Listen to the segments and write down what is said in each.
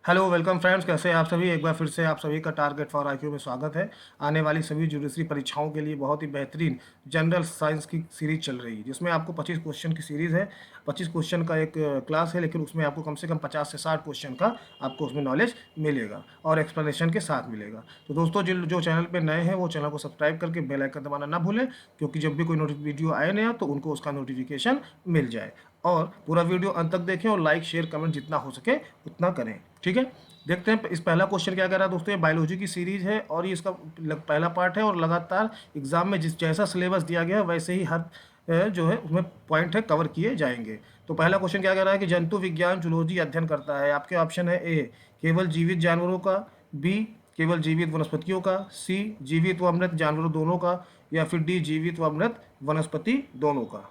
Hello welcome friends, कैसे हैं आप सभी। एक बार फिर से आप सभी का टारगेट फॉर आईक्यू में स्वागत है। आने वाली सभी जुडिशरी परीक्षाओं के लिए बहुत ही बेहतरीन जनरल साइंस की सीरीज चल रही है, जिसमें आपको 25 क्वेश्चन की सीरीज़ है। 25 क्वेश्चन का एक क्लास है, लेकिन उसमें आपको कम से कम 50 से 60 क्वेश्चन का आपको उसमें नॉलेज मिलेगा और एक्सप्लेनेशन के साथ मिलेगा। तो दोस्तों, जो चैनल पर नए हैं वो चैनल को सब्सक्राइब करके बेल आइकन दबाना ना भूलें, क्योंकि जब भी कोई वीडियो आए नया तो उनको उसका नोटिफिकेशन मिल जाए। और पूरा वीडियो अंत तक देखें और लाइक शेयर कमेंट जितना हो सके उतना करें, ठीक है। देखते हैं इस पहला क्वेश्चन क्या कह रहा है दोस्तों। ये बायोलॉजी की सीरीज है और ये इसका पहला पार्ट है, और लगातार एग्जाम में जिस जैसा सिलेबस दिया गया है वैसे ही हर जो है उसमें पॉइंट है कवर किए जाएंगे। तो पहला क्वेश्चन क्या कह रहा है कि जंतु विज्ञान जूलॉजी अध्ययन करता है। आपके ऑप्शन है ए केवल जीवित जानवरों का, बी केवल जीवित वनस्पतियों का, सी जीवित व मृत जानवरों दोनों का, या फिर डी जीवित व मृत वनस्पति दोनों का।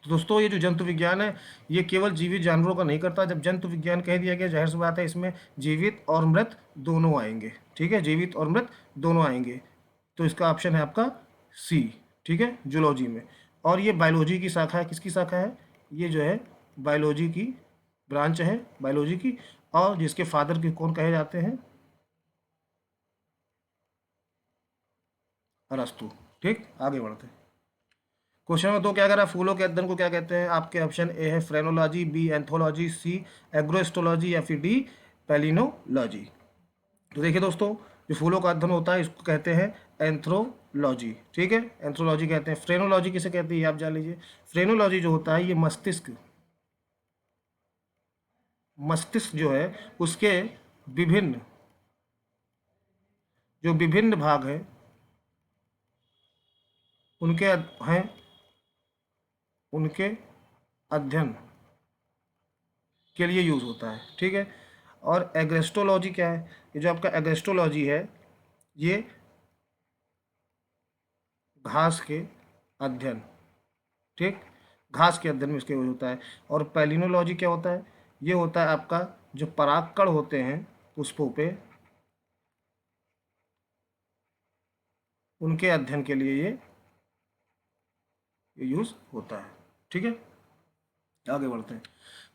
तो दोस्तों, ये जो जंतु विज्ञान है ये केवल जीवित जानवरों का नहीं करता। जब जंतु विज्ञान कह दिया गया, जाहिर सी बात है इसमें जीवित और मृत दोनों आएंगे, ठीक है। जीवित और मृत दोनों आएंगे, तो इसका ऑप्शन है आपका सी, ठीक है, जूलॉजी में। और ये बायोलॉजी की शाखा है। किसकी शाखा है? ये जो है बायोलॉजी की ब्रांच है, बायोलॉजी की, और जिसके फादर के कौन कहे जाते हैं? अरस्तु। ठीक, आगे बढ़ते हैं। क्वेश्चन नंबर 2 क्या कह रहा है? फूलों के अध्ययन को क्या कहते हैं? आपके ऑप्शन ए है फ्रेनोलॉजी, बी एंथोलॉजी, सी एग्रोस्टोलॉजी, या फिर डी पैलिनोलॉजी। तो देखिए दोस्तों, जो फूलों का अध्ययन होता है इसको कहते हैं एंथ्रोलॉजी, ठीक है, एंथ्रोलॉजी कहते हैं। फ्रेनोलॉजी किसे कहती है आप जान लीजिए। फ्रेनोलॉजी जो होता है ये मस्तिष्क मस्तिष्क जो है उसके विभिन्न जो विभिन्न भाग हैं उनके हैं उनके अध्ययन के लिए यूज़ होता है, ठीक है। और एग्रेस्टोलॉजी क्या है? ये जो आपका एग्रेस्टोलॉजी है ये घास के अध्ययन, ठीक, घास के अध्ययन में इसके यूज होता है। और पैलिनोलॉजी क्या होता है? ये होता है आपका जो परागकण होते हैं पुष्पों पे, उनके अध्ययन के लिए ये यूज होता है, ठीक है। आगे बढ़ते हैं।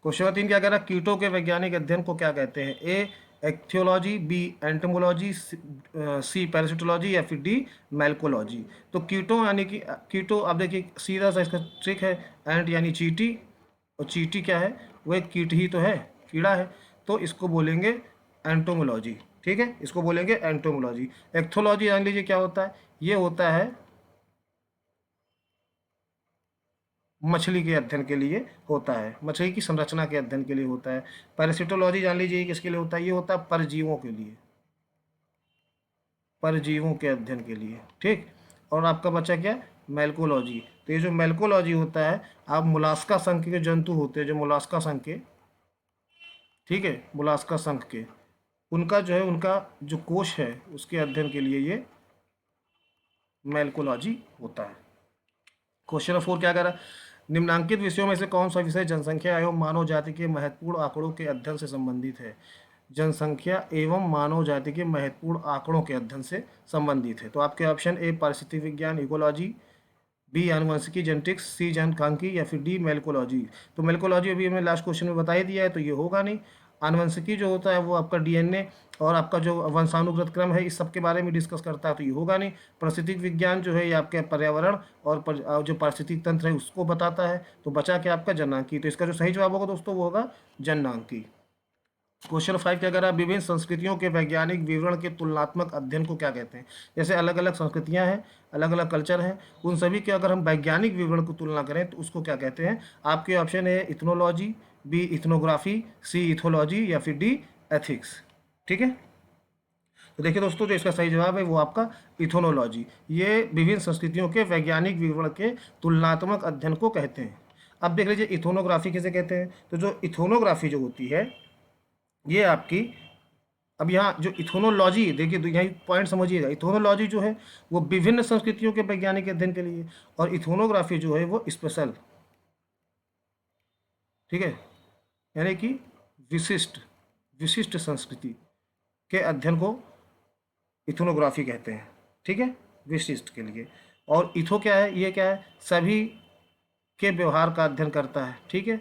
क्वेश्चन नंबर 3 क्या कह रहा है? कीटों के वैज्ञानिक अध्ययन को क्या कहते हैं? ए एक्थियोलॉजी, बी एंटोमोलॉजी, सी पैरासिटोलॉजी, या फिर डी मेल्कोलॉजी। तो कीटों यानी कि कीटो, अब देखिए सीधा सा इसका ट्रिक है। एंट यानी चींटी, और चींटी क्या है? वो एक कीट ही तो है, कीड़ा है, तो इसको बोलेंगे एंटोमोलॉजी, ठीक है, इसको बोलेंगे एंटोमोलॉजी। एक्थोलॉजी जान लीजिए क्या होता है? ये होता है मछली के अध्ययन के लिए होता है, मछली की संरचना के अध्ययन के लिए होता है। पैरासिटोलॉजी जान लीजिए किसके लिए होता है? ये होता है परजीवों के लिए, परजीवों के अध्ययन के लिए, ठीक। और आपका बचा क्या? मेल्कोलॉजी। तो ये जो मेल्कोलॉजी होता है, आप मोलास्का संघ के जंतु होते हैं, जो मोलास्का संघ के, ठीक है, मोलास्का संघ के, उनका जो है उनका जो कोश है उसके अध्ययन के लिए ये मेल्कोलॉजी होता है। क्वेश्चन नंबर 4 क्या कह रहा है? निम्नांकित विषयों में से कौन सा विषय जनसंख्या एवं मानव जाति के महत्वपूर्ण आंकड़ों के अध्ययन से संबंधित है? जनसंख्या एवं मानव जाति के महत्वपूर्ण आंकड़ों के अध्ययन से संबंधित है। तो आपके ऑप्शन ए पारिस्थितिक विज्ञान इकोलॉजी, बी आनुवंशिकी जेनेटिक्स, सी जनसांख्यिकी, या फिर डी मेल्कोलॉजी। तो मेल्कोलॉजी अभी हमने लास्ट क्वेश्चन में बता ही दिया है, तो ये होगा नहीं। आनुवंशिकी जो होता है वो आपका डीएनए और आपका जो वंशानुगत क्रम है इस सब के बारे में डिस्कस करता है, तो ये होगा नहीं। पारिस्थितिक विज्ञान जो है ये आपके पर्यावरण और जो पारिस्थितिक तंत्र है उसको बताता है। तो बचा के आपका जननांकी। तो इसका जो सही जवाब होगा दोस्तों वो होगा जननांकी। क्वेश्चन 5 क्या कह रहा है? विभिन्न संस्कृतियों के वैज्ञानिक विवरण के तुलनात्मक अध्ययन को क्या कहते हैं? जैसे अलग अलग संस्कृतियां हैं, अलग अलग कल्चर हैं, उन सभी के अगर हम वैज्ञानिक विवरण को तुलना करें तो उसको क्या कहते हैं? आपके ऑप्शन है इथनोलॉजी, बी इथनोग्राफी, सी इथोलॉजी, या फिर डी एथिक्स, ठीक है। तो देखिए दोस्तों, जो इसका सही जवाब है वो आपका इथोनोलॉजी। ये विभिन्न संस्कृतियों के वैज्ञानिक विवरण के तुलनात्मक अध्ययन को कहते हैं। अब देख लीजिए इथोनोग्राफी किसे कहते हैं? तो जो इथोनोग्राफी जो होती है ये आपकी, अब यहाँ जो इथोनोलॉजी देखिए, तो यहाँ पॉइंट समझिएगा, इथोनोलॉजी जो है वो विभिन्न संस्कृतियों के वैज्ञानिक अध्ययन के लिए, और इथोनोग्राफी जो है वो स्पेशल, ठीक है, यानी कि विशिष्ट विशिष्ट संस्कृति के अध्ययन को इथोनोग्राफी कहते हैं, ठीक है, विशिष्ट के लिए। और इथो क्या है? ये क्या है? सभी के व्यवहार का अध्ययन करता है, ठीक है,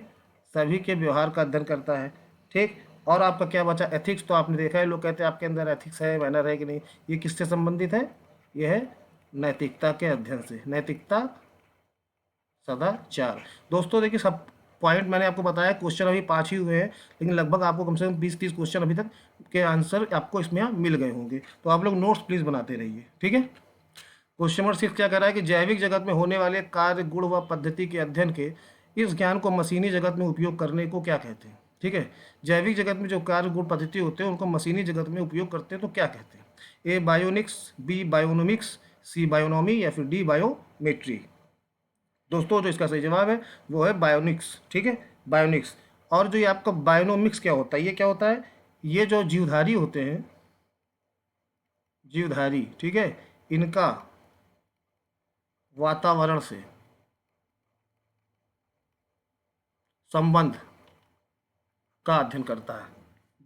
सभी के व्यवहार का अध्ययन करता है, ठीक। और आपका क्या बचा, एथिक्स। तो आपने देखा है लोग कहते हैं आपके अंदर एथिक्स है, मैनर है कि नहीं, ये किससे संबंधित है, ये है नैतिकता के अध्ययन से, नैतिकता सदाचार। दोस्तों देखिए सब पॉइंट मैंने आपको बताया, क्वेश्चन अभी 5 ही हुए हैं, लेकिन लगभग आपको कम से कम 20-30 क्वेश्चन अभी तक के आंसर आपको इसमें मिल गए होंगे। तो आप लोग नोट्स प्लीज़ बनाते रहिए, ठीक है। क्वेश्चन नंबर 6 क्या कह रहा है कि जैविक जगत में होने वाले कार्य, गुण व पद्धति के अध्ययन के इस ज्ञान को मशीनी जगत में उपयोग करने को क्या कहते हैं, ठीक है। जैविक जगत में जो कार्य, गुण, पद्धति होते हैं उनको मशीनी जगत में उपयोग करते हैं तो क्या कहते हैं। ए बायोनिक्स, बी बायोनोमिक्स, सी बायोनॉमी या फिर डी बायोमेट्री। दोस्तों जो इसका सही जवाब है वो है बायोनिक्स, ठीक है, बायोनिक्स। और जो ये आपका बायोनोमिक्स क्या होता है, ये क्या होता है, ये जो जीवधारी होते हैं, जीवधारी, ठीक है, इनका वातावरण से संबंध का अध्ययन करता है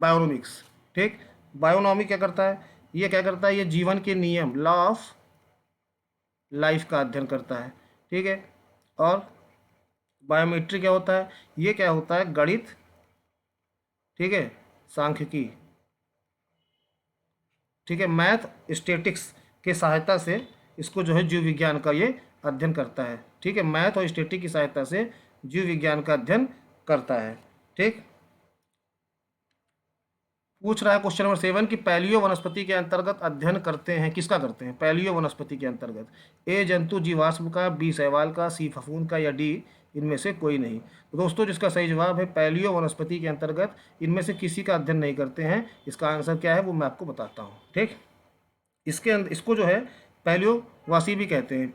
बायोनोमिक्स, ठीक। बायोनॉमी क्या करता है, ये क्या करता है, ये जीवन के नियम, लॉ ऑफ लाइफ का अध्ययन करता है, ठीक है। और बायोमेट्री क्या होता है, ये क्या होता है, गणित, ठीक है, सांख्यिकी, ठीक है, मैथ स्टैटिक्स के सहायता से इसको जो है जीव विज्ञान का ये अध्ययन करता है, ठीक है। मैथ और स्टैटिक की सहायता से जीव विज्ञान का अध्ययन करता है, ठीक। पूछ रहा है क्वेश्चन नंबर 7 कि पैलियो वनस्पति के अंतर्गत अध्ययन करते हैं, किसका करते हैं, पैलियो वनस्पति के अंतर्गत। ए जंतु जीवाश्म का, बी शैवाल का, सी फफूंद का या डी इनमें से कोई नहीं। तो दोस्तों जिसका सही जवाब है पैलियो वनस्पति के अंतर्गत इनमें से किसी का अध्ययन नहीं करते हैं। इसका आंसर क्या है वो मैं आपको बताता हूँ, ठीक। इसके अंदर इसको जो है पैलियो वासी भी कहते हैं,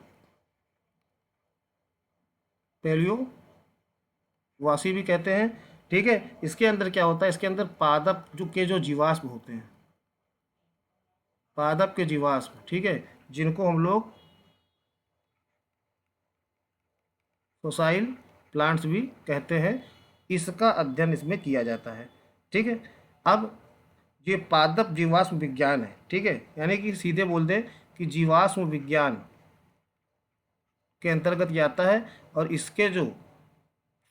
पैलियो वासी भी कहते हैं, ठीक है। इसके अंदर क्या होता है, इसके अंदर पादप जो जीवाश्म होते हैं, पादप के जीवाश्म, ठीक है, जिनको हम लोग फोसाइल प्लांट्स भी कहते हैं, इसका अध्ययन इसमें किया जाता है, ठीक है। अब ये पादप जीवाश्म विज्ञान है, ठीक है, यानी कि सीधे बोल दें कि जीवाश्म विज्ञान के अंतर्गत ये आता है। और इसके जो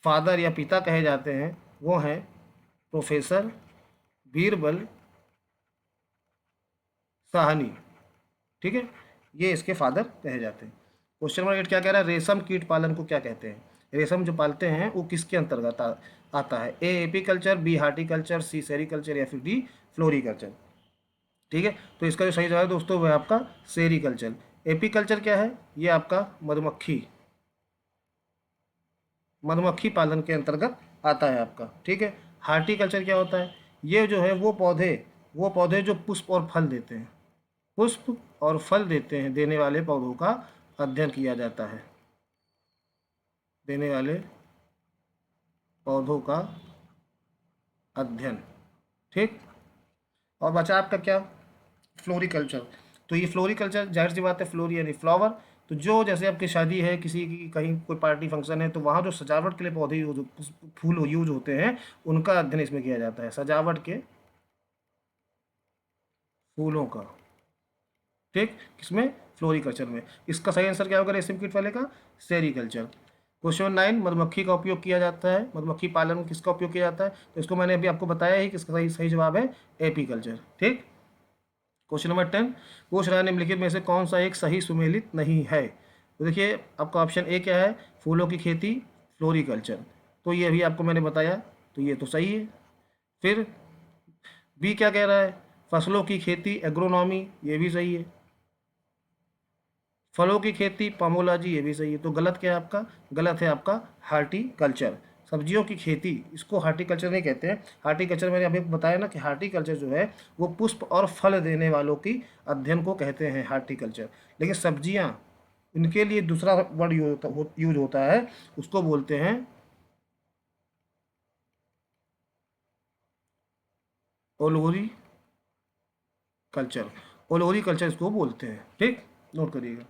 फादर या पिता कहे जाते हैं वो हैं प्रोफेसर बीरबल साहनी, ठीक है, ये इसके फादर कहे जाते हैं। क्वेश्चन नंबर 8 क्या कह रहा है, रेशम कीट पालन को क्या कहते हैं, रेशम जो पालते हैं वो किसके अंतर्गत आता है। A apiculture, B horticulture, C sericulture या फिर डी फ्लोरिकल्चर, ठीक है। तो इसका जो सही जवाब है दोस्तों वो है आपका सेरीकल्चर। एपीकल्चर क्या है, ये आपका मधुमक्खी पालन के अंतर्गत आता है आपका, ठीक है। हार्टिकल्चर क्या होता है, ये जो है वो पौधे जो पुष्प और फल देते हैं, पुष्प और फल देने वाले पौधों का अध्ययन किया जाता है, देने वाले पौधों का अध्ययन, ठीक। और बचा आपका क्या, फ्लोरिकल्चर। तो ये फ्लोरिकल्चर जाहिर सी बात है, फ्लोरी यानी फ्लावर। तो जो जैसे आपकी शादी है, किसी की कहीं कोई पार्टी फंक्शन है, तो वहाँ जो सजावट के लिए पौधे फूल यूज होते हैं उनका अध्ययन इसमें किया जाता है, सजावट के फूलों का, ठीक, किसमें, फ्लोरिकल्चर में। इसका सही आंसर क्या होगा रेशम कीट वाले का, सेरीकल्चर। क्वेश्चन 9 मधुमक्खी का उपयोग किया जाता है, मधुमक्खी पालन में किसका उपयोग किया जाता है, तो इसको मैंने अभी आपको बताया ही कि इसका सही जवाब है एपीकल्चर, ठीक। क्वेश्चन नंबर 10 पूछ रहा है निम्नलिखित में से कौन सा एक सही सुमेलित नहीं है। तो देखिए आपका ऑप्शन ए क्या है, फूलों की खेती, फ्लोरिकल्चर। तो ये अभी आपको मैंने बताया, तो ये तो सही है। फिर बी क्या कह रहा है, फसलों की खेती, एग्रोनॉमी, ये भी सही है। फलों की खेती, पोमोलॉजी, ये भी सही है। तो गलत क्या है आपका, गलत है आपका हार्टिकल्चर, सब्जियों की खेती, इसको हार्टिकल्चर नहीं कहते हैं। हार्टिकल्चर मैंने अभी बताया ना कि हार्टिकल्चर जो है वो पुष्प और फल देने वालों की अध्ययन को कहते हैं हार्टिकल्चर। लेकिन सब्जियां, इनके लिए दूसरा वर्ड यूज होता है, उसको बोलते हैं ओलोरी कल्चर, ओलोरी कल्चर इसको बोलते हैं, ठीक, नोट करिएगा।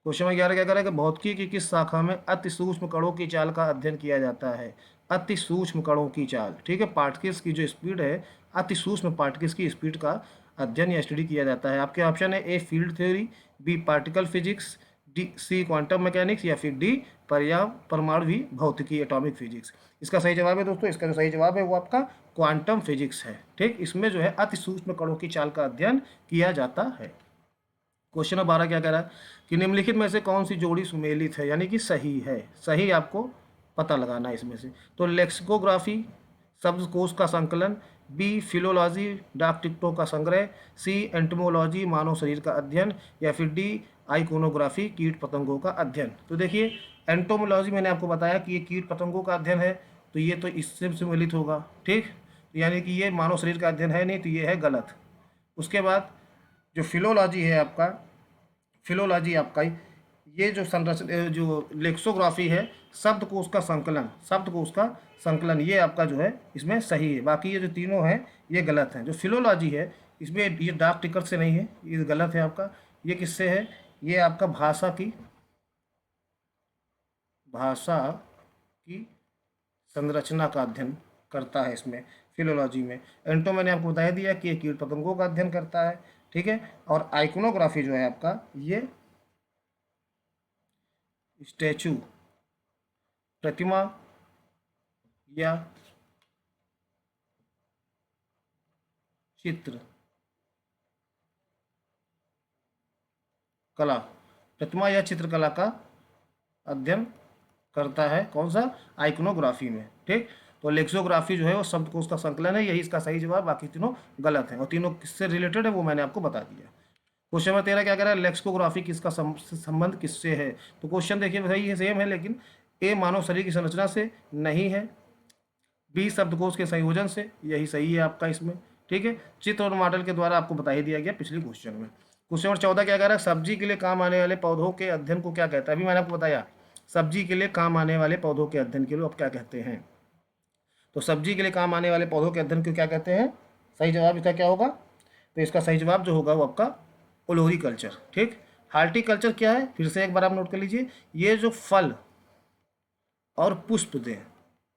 क्वेश्चन नंबर 11 क्या करेगा, भौतिकी की किस शाखा में अति सूक्ष्म कणों की चाल का अध्ययन किया जाता है। अति सूक्ष्म कणों की चाल, ठीक है, पार्टिकल्स की जो स्पीड है, अति सूक्ष्म पार्टिकल्स की स्पीड का अध्ययन या स्टडी किया जाता है। आपके ऑप्शन है A field theory, B particle physics, D C quantum mechanics, या फिर डी परमाणु भौतिकी एटॉमिक फिजिक्स। इसका सही जवाब है दोस्तों, इसका जो सही जवाब है वो आपका क्वांटम फिजिक्स है। ठीक, इसमें जो है अति सूक्ष्म कणों की चाल का अध्ययन किया जाता है। क्वेश्चन नंबर 12 क्या कह रहा है कि निम्नलिखित में से कौन सी जोड़ी सुमेलित है, यानी कि सही है। सही आपको पता लगाना है इसमें से। तो लेक्सिकोग्राफी शब्दकोश का संकलन, बी फिलोलॉजी डाक टिकटों का संग्रह, सी एंटमोलॉजी मानव शरीर का अध्ययन, या फिर डी आइकोनोग्राफी कीट पतंगों का अध्ययन। तो देखिए एंटोमोलॉजी मैंने आपको बताया कि ये कीट पतंगों का अध्ययन है, तो ये तो इससे सम्मिलित होगा। ठीक, यानी कि ये मानव शरीर का अध्ययन है नहीं, तो ये है गलत। उसके बाद जो फिलोलॉजी है आपका, फिलोलॉजी आपका ये जो संरचना जो लेक्सोग्राफी है शब्दकोश का संकलन, शब्दकोश का संकलन, ये आपका जो है इसमें सही है। बाकी ये जो तीनों हैं ये गलत हैं। जो फिलोलॉजी है इसमें ये डाक टिकट से नहीं है, ये गलत है आपका। ये किससे है, ये आपका भाषा की संरचना का अध्ययन करता है इसमें, फिलोलॉजी में। एंटो मैंने आपको बता दिया कि ये कीट पतंगों का अध्ययन करता है। ठीक है, और आइकोनोग्राफी जो है आपका ये स्टैचू, प्रतिमा या चित्र कला, प्रतिमा या चित्रकला का अध्ययन करता है। कौन सा, आइकोनोग्राफी में। ठीक, तो लेक्सोग्राफी जो है वो शब्दकोश का संकलन है, यही इसका सही जवाब। बाकी तीनों गलत हैं, और तीनों किससे रिलेटेड है वो मैंने आपको बता दिया। क्वेश्चन नंबर 13 क्या कह रहा है, लेक्सिकोग्राफी किसका संबंध किससे है। तो क्वेश्चन देखिए सही है, सेम है, लेकिन ए मानव शरीर की संरचना से नहीं है, बी शब्दकोश के संयोजन से, यही सही है आपका इसमें। ठीक है, चित्र और मॉडल के द्वारा आपको बता ही दिया गया पिछले क्वेश्चन में। क्वेश्चन नंबर 14 क्या कह रहा है, सब्जी के लिए काम आने वाले पौधों के अध्ययन को क्या कहता है। अभी मैंने आपको बताया सब्जी के लिए काम आने वाले पौधों के अध्ययन के लिए आप क्या कहते हैं। तो सब्जी के लिए काम आने वाले पौधों के अध्ययन को क्या कहते हैं, सही जवाब इसका क्या होगा। तो इसका सही जवाब जो होगा वो आपका ओलोरीकल्चर। ठीक, हार्टिकल्चर क्या है, फिर से एक बार आप नोट कर लीजिए, ये जो फल और पुष्प दें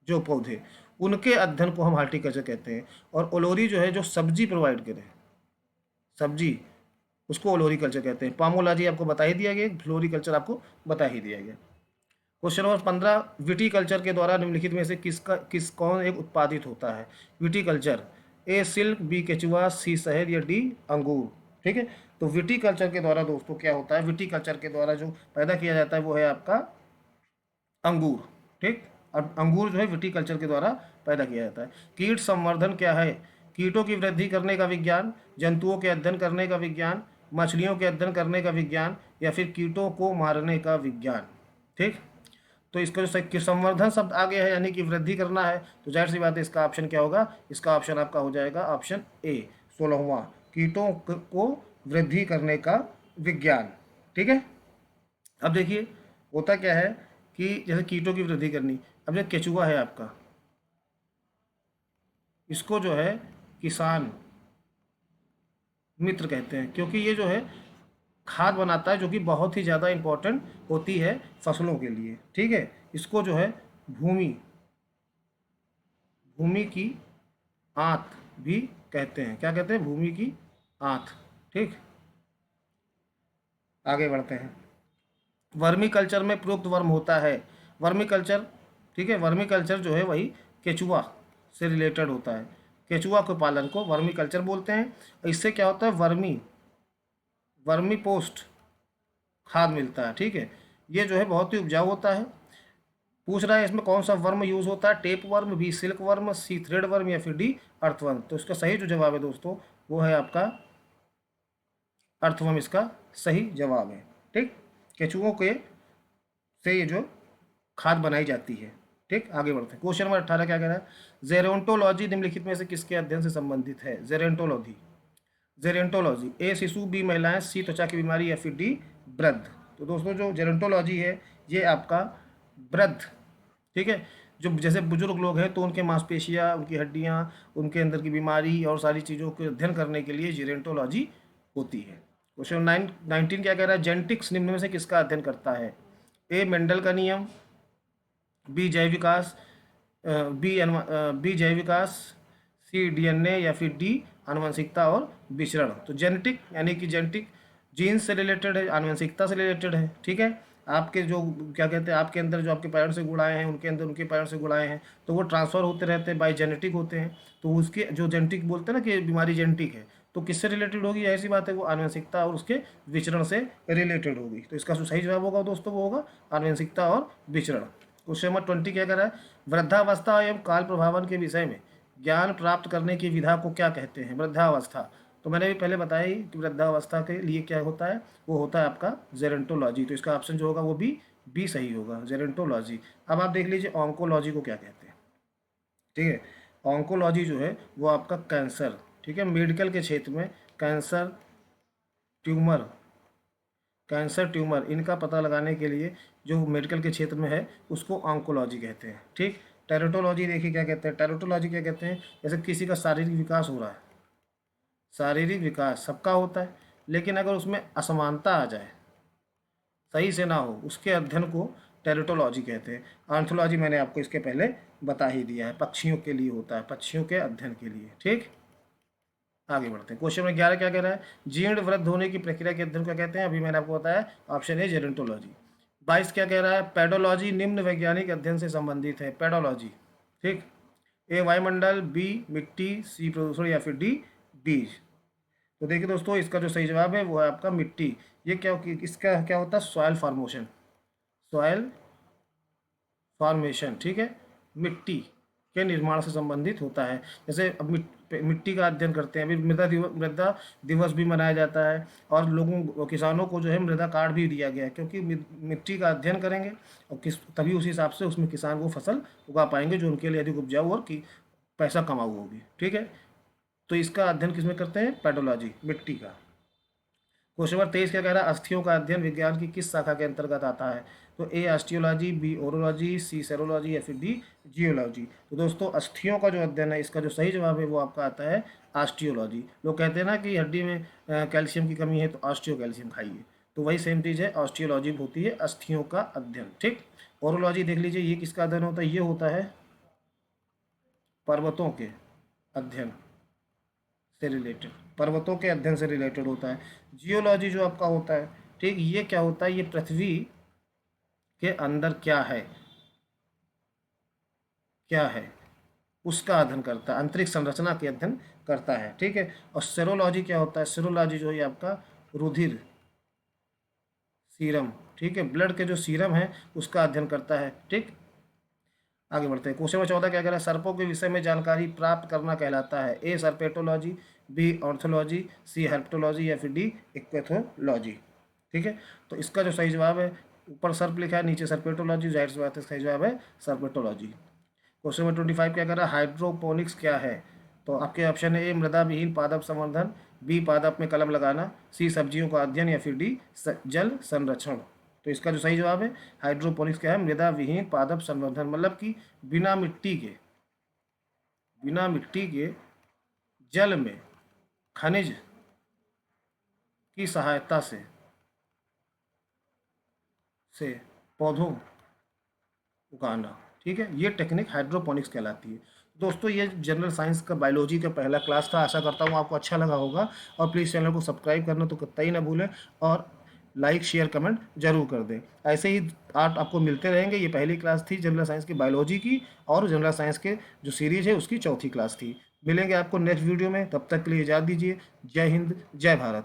जो पौधे, उनके अध्ययन को हम हार्टिकल्चर कहते हैं। और ओलोरी जो है जो सब्जी प्रोवाइड करे, सब्जी, उसको ओलोरीकल्चर कहते हैं। पामोलॉजी आपको बता ही दिया गया, फ्लोरिकल्चर आपको बता ही दिया गया। क्वेश्चन नंबर 15, विटीकल्चर के द्वारा निम्नलिखित में से कौन एक उत्पादित होता है। विटीकल्चर, ए सिल्क, बी केचुआ, सी शहद, या डी अंगूर। ठीक है, तो विटीकल्चर के द्वारा दोस्तों क्या होता है, विटीकल्चर के द्वारा जो पैदा किया जाता है वो है आपका अंगूर। ठीक, और अंगूर जो है विटीकल्चर के द्वारा पैदा किया जाता है। कीट संवर्धन क्या है, कीटों की वृद्धि करने का विज्ञान, जंतुओं के अध्ययन करने का विज्ञान, मछलियों के अध्ययन करने का विज्ञान, या फिर कीटों को मारने का विज्ञान। ठीक, तो इसका जो संवर्धन शब्द आ गया है यानी कि वृद्धि करना है, तो जाहिर सी बात है इसका ऑप्शन क्या होगा, इसका ऑप्शन आपका हो जाएगा ऑप्शन ए 16वां, कीटों को वृद्धि करने का विज्ञान। ठीक है, अब देखिए होता क्या है कि जैसे कीटों की वृद्धि करनी, अब जो केचुआ है आपका, इसको जो है किसान मित्र कहते हैं, क्योंकि ये जो है खाद बनाता है जो कि बहुत ही ज़्यादा इम्पोर्टेंट होती है फसलों के लिए। ठीक है, इसको जो है भूमि की आंत भी कहते हैं। क्या कहते हैं, भूमि की आंत। ठीक, आगे बढ़ते हैं। वर्मी कल्चर में प्रयुक्त वर्म होता है, वर्मी कल्चर। ठीक है, वर्मी कल्चर जो है वही केचुआ से रिलेटेड होता है, केचुआ के पालन को वर्मी कल्चर बोलते हैं। इससे क्या होता है, वर्मी पोस्ट खाद मिलता है। ठीक है, ये जो है बहुत ही उपजाऊ होता है। पूछ रहा है इसमें कौन सा वर्म यूज होता है, tapeworm, B silkworm, C threadworm, या फिर डी अर्थवर्म। तो इसका सही जो जवाब है दोस्तों वो है आपका अर्थवर्म, इसका सही जवाब है। ठीक, केचुओं के से ये जो खाद बनाई जाती है। ठीक, आगे बढ़ते हैं। क्वेश्चन नंबर 18 क्या कह रहा है, जेरोंटोलॉजी निम्नलिखित में से किसके अध्ययन से संबंधित है। जेरेंटोलॉजी, ए शिशु, बी महिलाएं, सी त्वचा की बीमारी, या फिर डी वृद्ध। तो दोस्तों जो जेरेंटोलॉजी है ये आपका वृद्ध, ठीक है, जो जैसे बुजुर्ग लोग हैं तो उनके मांसपेशियाँ, उनकी हड्डियाँ, उनके अंदर की बीमारी और सारी चीज़ों के अध्ययन करने के लिए जेरेंटोलॉजी होती है। क्वेश्चन 19 क्या कह रहा है, जेनेटिक्स निम्न में से किसका अध्ययन करता है। ए मेंडल का नियम, बी जैव विकास, बी जैव विकास, सी डीएनए, या फिर डी आनुवंशिकता और विचरण। तो जेनेटिक यानी कि जेनेटिक जीन्स से रिलेटेड है, आनुवंशिकता से रिलेटेड है, ठीक है। आपके जो क्या कहते हैं, आपके अंदर जो आपके पेरेंट्स से गुण आए हैं, उनके अंदर उनके पेरेंट्स से गुण आए हैं, तो वो ट्रांसफ़र होते रहते हैं, बाई जेनेटिक होते हैं। तो उसके जो जेनेटिक बोलते हैं ना कि बीमारी जेनेटिक है, तो किससे रिलेटेड होगी, ऐसी बात है, वो आनुवंशिकता और उसके विचरण से रिलेटेड होगी। तो इसका जो सही जवाब होगा दोस्तों वो होगा आनुवंशिकता और विचरण। क्वेश्चन नंबर 20 क्या कह रहा है, वृद्धावस्था एवं काल प्रभावन के विषय में ज्ञान प्राप्त करने की विधा को क्या कहते हैं। वृद्धावस्था, तो मैंने भी पहले बताया ही कि वृद्धावस्था के लिए क्या होता है, वो होता है आपका जेरेंटोलॉजी। तो इसका ऑप्शन जो होगा वो बी सही होगा, जेरेंटोलॉजी। अब आप देख लीजिए ऑन्कोलॉजी को क्या कहते हैं, ठीक है। ऑन्कोलॉजी जो है वो आपका कैंसर, ठीक है, मेडिकल के क्षेत्र में कैंसर, ट्यूमर, कैंसर ट्यूमर इनका पता लगाने के लिए जो मेडिकल के क्षेत्र में है उसको ऑन्कोलॉजी कहते हैं, ठीक। टेरोटोलॉजी देखिए क्या कहते हैं, टेरोटोलॉजी क्या कहते हैं, जैसे किसी का शारीरिक विकास हो रहा है, शारीरिक विकास सबका होता है, लेकिन अगर उसमें असमानता आ जाए, सही से ना हो, उसके अध्ययन को टेरिटोलॉजी कहते हैं। आर्थोलॉजी मैंने आपको इसके पहले बता ही दिया है, पक्षियों के लिए होता है, पक्षियों के अध्ययन के लिए, ठीक। आगे बढ़ते हैं। क्वेश्चन नंबर 11 क्या कह रहा है, जीर्ण वृद्ध होने की प्रक्रिया के अध्ययन को कहते हैं। अभी मैंने आपको बताया ऑप्शन ए जेरेंटोलॉजी। 22 क्या कह रहा है, पेडोलॉजी निम्न वैज्ञानिक अध्ययन से संबंधित है। पेडोलॉजी, ठीक। ए वायुमंडल, बी मिट्टी, सी प्रदूषण या फिर डी बीज। तो देखिए दोस्तों इसका जो सही जवाब है वो है आपका मिट्टी। ये क्या, इसका क्या होता है, सॉयल फॉर्मेशन, सॉयल फॉर्मेशन, ठीक है, मिट्टी के निर्माण से संबंधित होता है। जैसे अब मिट्टी का अध्ययन करते हैं, अभी मृदा दिवस भी मनाया जाता है, और लोगों किसानों को जो है मृदा कार्ड भी दिया गया है, क्योंकि मिट्टी का अध्ययन करेंगे और तभी उस हिसाब से उसमें किसान वो फसल उगा पाएंगे जो उनके लिए अधिक उपजाऊ और पैसा कमाऊ होगी, ठीक है। तो इसका अध्ययन किसमें करते हैं, पेडोलॉजी, मिट्टी का। क्वेश्चन नंबर 23 क्या कह रहा है, अस्थियों का अध्ययन विज्ञान की किस शाखा के अंतर्गत आता है। तो ए ऑस्टियोलॉजी, बी ओरोलॉजी, सी सेरोलॉजी या फिर डी जियोलॉजी। तो दोस्तों अस्थियों का जो अध्ययन है इसका जो सही जवाब है वो आपका आता है ऑस्टियोलॉजी। लोग कहते हैं ना कि हड्डी में कैल्शियम की कमी है तो ऑस्टियो कैल्शियम खाइए, तो वही सेम चीज़ है, ऑस्टियोलॉजी होती है अस्थियों का अध्ययन, ठीक। ओरोलॉजी देख लीजिए, ये किसका अध्ययन होता है, ये होता है पर्वतों के अध्ययन से रिलेटेड, पर्वतों के अध्ययन से रिलेटेड होता है। जियोलॉजी जो आपका होता है, ठीक, ये क्या होता है, ये पृथ्वी के अंदर क्या है, क्या है उसका अध्ययन करता है, अंतरिक्ष संरचना के अध्ययन करता है, ठीक है। और सेरोलॉजी क्या होता है, सेरोलॉजी जो है आपका रुधिर, सीरम, ठीक है, ब्लड के जो सीरम है उसका अध्ययन करता है, ठीक। आगे बढ़ते हैं। क्वेश्चन नंबर 14 क्या कह रहा है, सर्पों के विषय में जानकारी प्राप्त करना कहलाता है। ए सर्पेटोलॉजी, बी ऑर्थोलॉजी, सी हेर्पेटोलॉजी या फिर डी इक्वेथोलॉजी, ठीक है। तो इसका जो सही जवाब है, ऊपर सर्प लिखा है, नीचे सर्पेटोलॉजी, जाहिर सी बात है सही जवाब है सर्पेटोलॉजी। क्वेश्चन नंबर 25 क्या कह रहा है, हाइड्रोपोनिक्स क्या है। तो आपके ऑप्शन है ए मृदा विहीन पादप संवर्धन, बी पादप में कलम लगाना, सी सब्जियों का अध्ययन या फिर डी जल संरक्षण। तो इसका जो सही जवाब है हाइड्रोपोनिक्स क्या है, मृदा विहीन पादप संवर्धन, मतलब कि बिना मिट्टी के जल में खनिज की सहायता से पौधों उगाना, ठीक है, ये टेक्निक हाइड्रोपोनिक्स कहलाती है। दोस्तों ये जनरल साइंस का बायोलॉजी का पहला क्लास था, आशा करता हूँ आपको अच्छा लगा होगा, और प्लीज़ चैनल को सब्सक्राइब करना तो कतई ना भूलें, और लाइक शेयर कमेंट जरूर कर दें। ऐसे ही आर्ट आपको मिलते रहेंगे। ये पहली क्लास थी जनरल साइंस की बायोलॉजी की, और जनरल साइंस के जो सीरीज है उसकी चौथी क्लास थी। मिलेंगे आपको नेक्स्ट वीडियो में, तब तक के लिए इजाज़त दीजिए। जय हिंद, जय भारत।